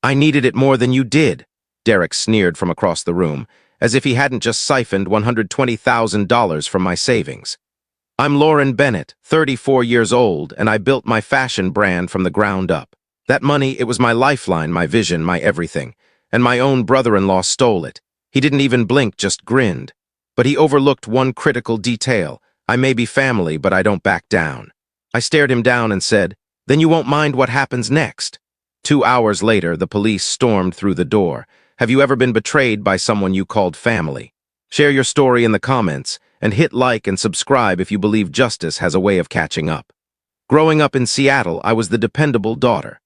I needed it more than you did, Derek sneered from across the room, as if he hadn't just siphoned $120,000 from my savings. I'm Lauren Bennett, 34 years old, and I built my fashion brand from the ground up. That money, it was my lifeline, my vision, my everything. And my own brother-in-law stole it. He didn't even blink, just grinned. But he overlooked one critical detail. I may be family, but I don't back down. I stared him down and said, "Then you won't mind what happens next." 2 hours later, the police stormed through the door. Have you ever been betrayed by someone you called family? Share your story in the comments, and hit like and subscribe if you believe justice has a way of catching up. Growing up in Seattle, I was the dependable daughter.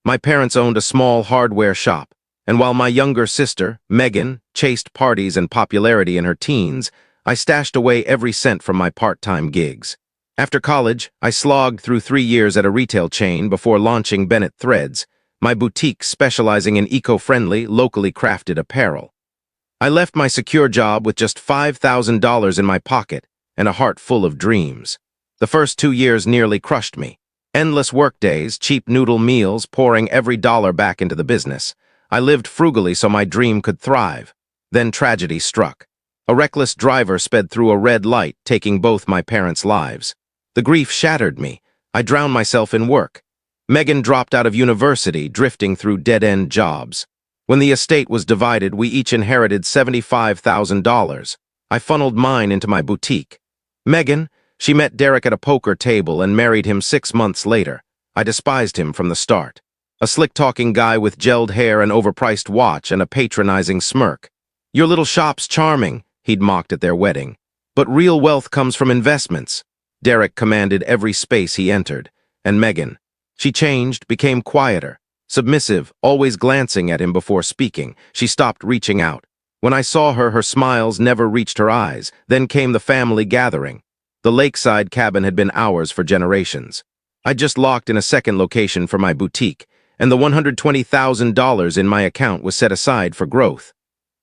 My parents owned a small hardware shop, and while my younger sister, Megan, chased parties and popularity in her teens, I stashed away every cent from my part-time gigs. After college, I slogged through 3 years at a retail chain before launching Bennett Threads, my boutique specializing in eco-friendly, locally crafted apparel. I left my secure job with just $5,000 in my pocket and a heart full of dreams. The first 2 years nearly crushed me. Endless workdays, cheap noodle meals, pouring every dollar back into the business. I lived frugally so my dream could thrive. Then tragedy struck. A reckless driver sped through a red light, taking both my parents' lives. The grief shattered me. I drowned myself in work. Megan dropped out of university, drifting through dead-end jobs. When the estate was divided, we each inherited $75,000. I funneled mine into my boutique. Megan, she met Derek at a poker table and married him 6 months later. I despised him from the start. A slick-talking guy with gelled hair, an overpriced watch, and a patronizing smirk. "Your little shop's charming," he'd mocked at their wedding. "But real wealth comes from investments." Derek commanded every space he entered. And Megan, she changed, became quieter, submissive, always glancing at him before speaking. She stopped reaching out. When I saw her, her smiles never reached her eyes. Then came the family gathering. The lakeside cabin had been ours for generations. I'd just locked in a second location for my boutique, and the $120,000 in my account was set aside for growth.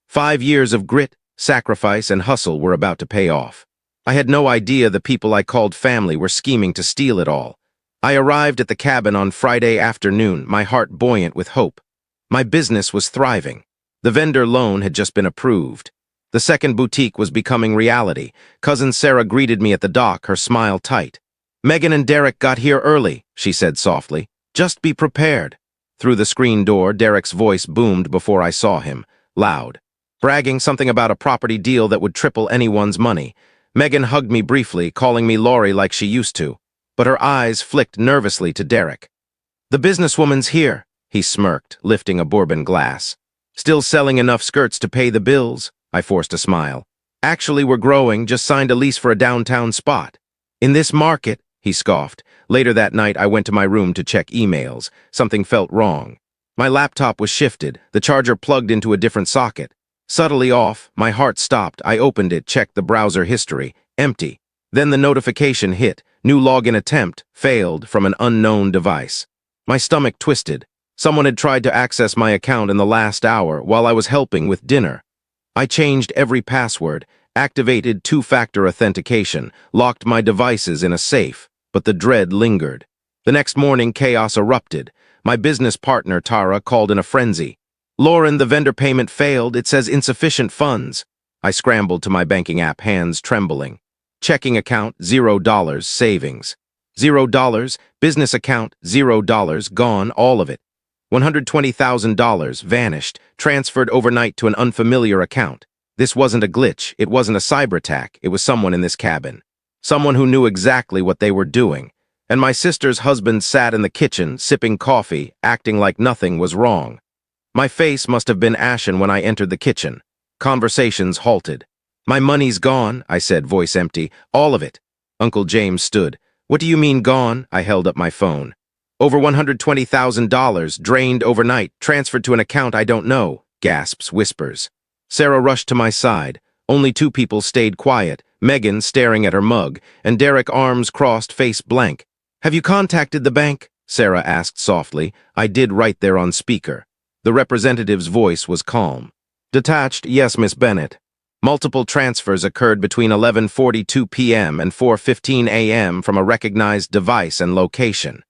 5 years of grit, sacrifice, and hustle were about to pay off. I had no idea the people I called family were scheming to steal it all. I arrived at the cabin on Friday afternoon, my heart buoyant with hope. My business was thriving. The vendor loan had just been approved. The second boutique was becoming reality. Cousin Sarah greeted me at the dock, her smile tight. "Megan and Derek got here early," she said softly. "Just be prepared." Through the screen door, Derek's voice boomed before I saw him, loud, bragging something about a property deal that would triple anyone's money. Megan hugged me briefly, calling me Laurie like she used to, but her eyes flicked nervously to Derek. "The businesswoman's here," he smirked, lifting a bourbon glass. "Still selling enough skirts to pay the bills?" I forced a smile. "Actually, we're growing, just signed a lease for a downtown spot." "In this market," he scoffed. Later that night, I went to my room to check emails. Something felt wrong. My laptop was shifted, the charger plugged into a different socket. Subtly off, my heart stopped. I opened it, checked the browser history. Empty. Then the notification hit. New login attempt, failed, from an unknown device. My stomach twisted. Someone had tried to access my account in the last hour while I was helping with dinner. I changed every password, activated two-factor authentication, locked my devices in a safe, but the dread lingered. The next morning, chaos erupted. My business partner, Tara, called in a frenzy. "Lauren, the vendor payment failed. It says insufficient funds." I scrambled to my banking app, hands trembling. Checking account, $0, savings. $0, business account, $0, gone, all of it. $120,000 vanished, transferred overnight to an unfamiliar account. This wasn't a glitch, it wasn't a cyber attack, it was someone in this cabin. Someone who knew exactly what they were doing. And my sister's husband sat in the kitchen, sipping coffee, acting like nothing was wrong. My face must have been ashen when I entered the kitchen. Conversations halted. "My money's gone," I said, voice empty. "All of it." Uncle James stood. "What do you mean gone?" I held up my phone. "Over $120,000, drained overnight, transferred to an account I don't know," gasps, whispers. Sarah rushed to my side. Only 2 people stayed quiet, Megan staring at her mug, and Derek, arms crossed, face blank. "Have you contacted the bank?" Sarah asked softly. I did right there on speaker. The representative's voice was calm. "Detached, yes, Miss Bennett. Multiple transfers occurred between 11:42 p.m. and 4:15 a.m. from a recognized device and location."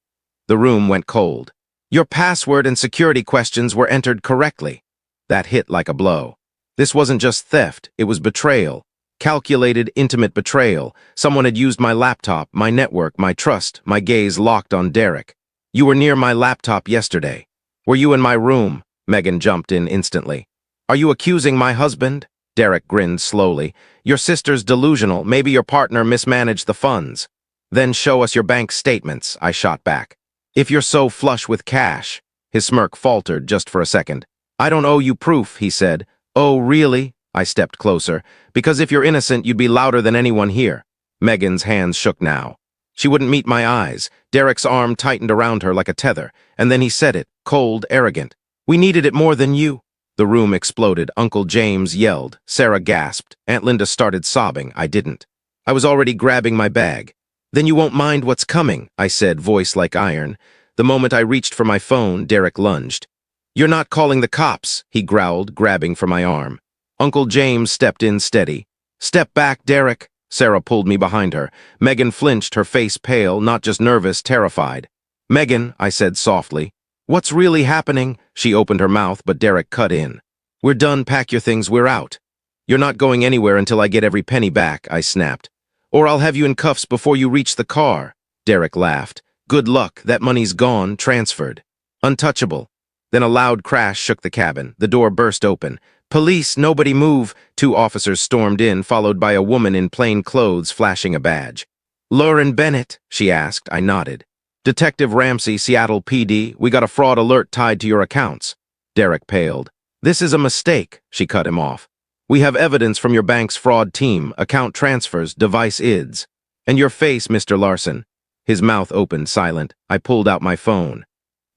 The room went cold. Your password and security questions were entered correctly. That hit like a blow. This wasn't just theft, it was betrayal. Calculated, intimate betrayal. Someone had used my laptop, my network, my trust, my gaze locked on Derek. You were near my laptop yesterday. Were you in my room? Megan jumped in instantly. Are you accusing my husband? Derek grinned slowly. Your sister's delusional. Maybe your partner mismanaged the funds. Then show us your bank statements, I shot back. If you're so flush with cash. His smirk faltered just for a second. I don't owe you proof, he said. Oh, really? I stepped closer. Because if you're innocent, you'd be louder than anyone here. Megan's hands shook now. She wouldn't meet my eyes. Derek's arm tightened around her like a tether. And then he said it, cold, arrogant. We needed it more than you. The room exploded. Uncle James yelled. Sarah gasped. Aunt Linda started sobbing. I didn't. I was already grabbing my bag. Then you won't mind what's coming, I said, voice like iron. The moment I reached for my phone, Derek lunged. You're not calling the cops, he growled, grabbing for my arm. Uncle James stepped in steady. Step back, Derek. Sarah pulled me behind her. Megan flinched, her face pale, not just nervous, terrified. Megan, I said softly. What's really happening? She opened her mouth, but Derek cut in. We're done, pack your things, we're out. You're not going anywhere until I get every penny back, I snapped. Or I'll have you in cuffs before you reach the car. Derek laughed. Good luck, that money's gone, transferred. Untouchable. Then a loud crash shook the cabin. The door burst open. Police, nobody move. 2 officers stormed in, followed by a woman in plain clothes flashing a badge. Lauren Bennett, she asked. I nodded. Detective Ramsey, Seattle PD, we got a fraud alert tied to your accounts. Derek paled. This is a mistake, she cut him off. We have evidence from your bank's fraud team, account transfers, device IDs. And your face, Mr. Larson. His mouth opened, silent. I pulled out my phone.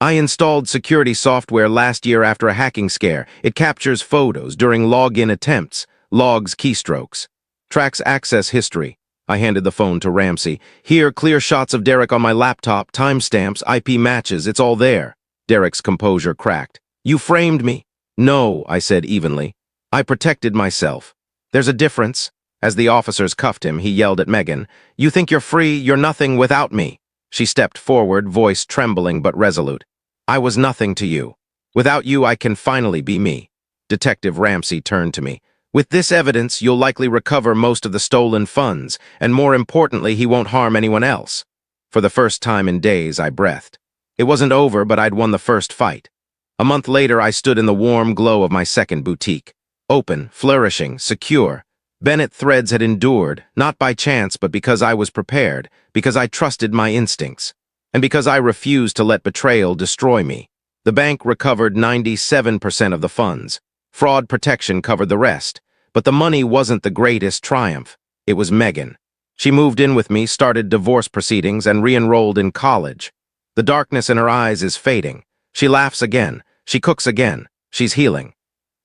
I installed security software last year after a hacking scare. It captures photos during login attempts, logs keystrokes, tracks access history. I handed the phone to Ramsey. Here, clear shots of Derek on my laptop, timestamps, IP matches, it's all there. Derek's composure cracked. You framed me. No, I said evenly. I protected myself. There's a difference. As the officers cuffed him, he yelled at Megan. You think you're free, you're nothing without me. She stepped forward, voice trembling but resolute. I was nothing to you. Without you, I can finally be me. Detective Ramsey turned to me. With this evidence, you'll likely recover most of the stolen funds, and more importantly, he won't harm anyone else. For the first time in days, I breathed. It wasn't over, but I'd won the first fight. A month later, I stood in the warm glow of my second boutique. Open, flourishing, secure. Bennett threads had endured, not by chance, but because I was prepared, because I trusted my instincts, and because I refused to let betrayal destroy me. The bank recovered 97% of the funds. Fraud protection covered the rest. But the money wasn't the greatest triumph. It was Megan. She moved in with me, started divorce proceedings, and re-enrolled in college. The darkness in her eyes is fading. She laughs again. She cooks again. She's healing.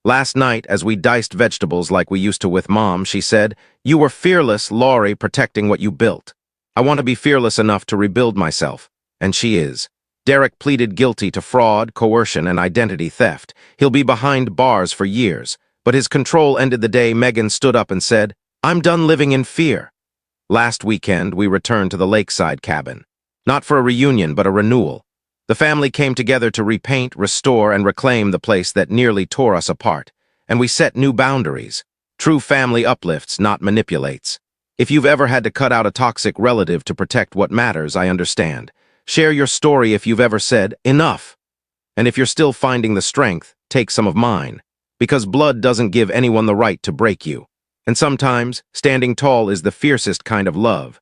Last night, as we diced vegetables like we used to with Mom, she said, You were fearless, Laurie, protecting what you built. I want to be fearless enough to rebuild myself. And she is. Derek pleaded guilty to fraud, coercion, and identity theft. He'll be behind bars for years. But his control ended the day Megan stood up and said, I'm done living in fear. Last weekend, we returned to the lakeside cabin. Not for a reunion, but a renewal. The family came together to repaint, restore, and reclaim the place that nearly tore us apart. And we set new boundaries. True family uplifts, not manipulates. If you've ever had to cut out a toxic relative to protect what matters, I understand. Share your story if you've ever said, enough. And if you're still finding the strength, take some of mine. Because blood doesn't give anyone the right to break you. And sometimes, standing tall is the fiercest kind of love.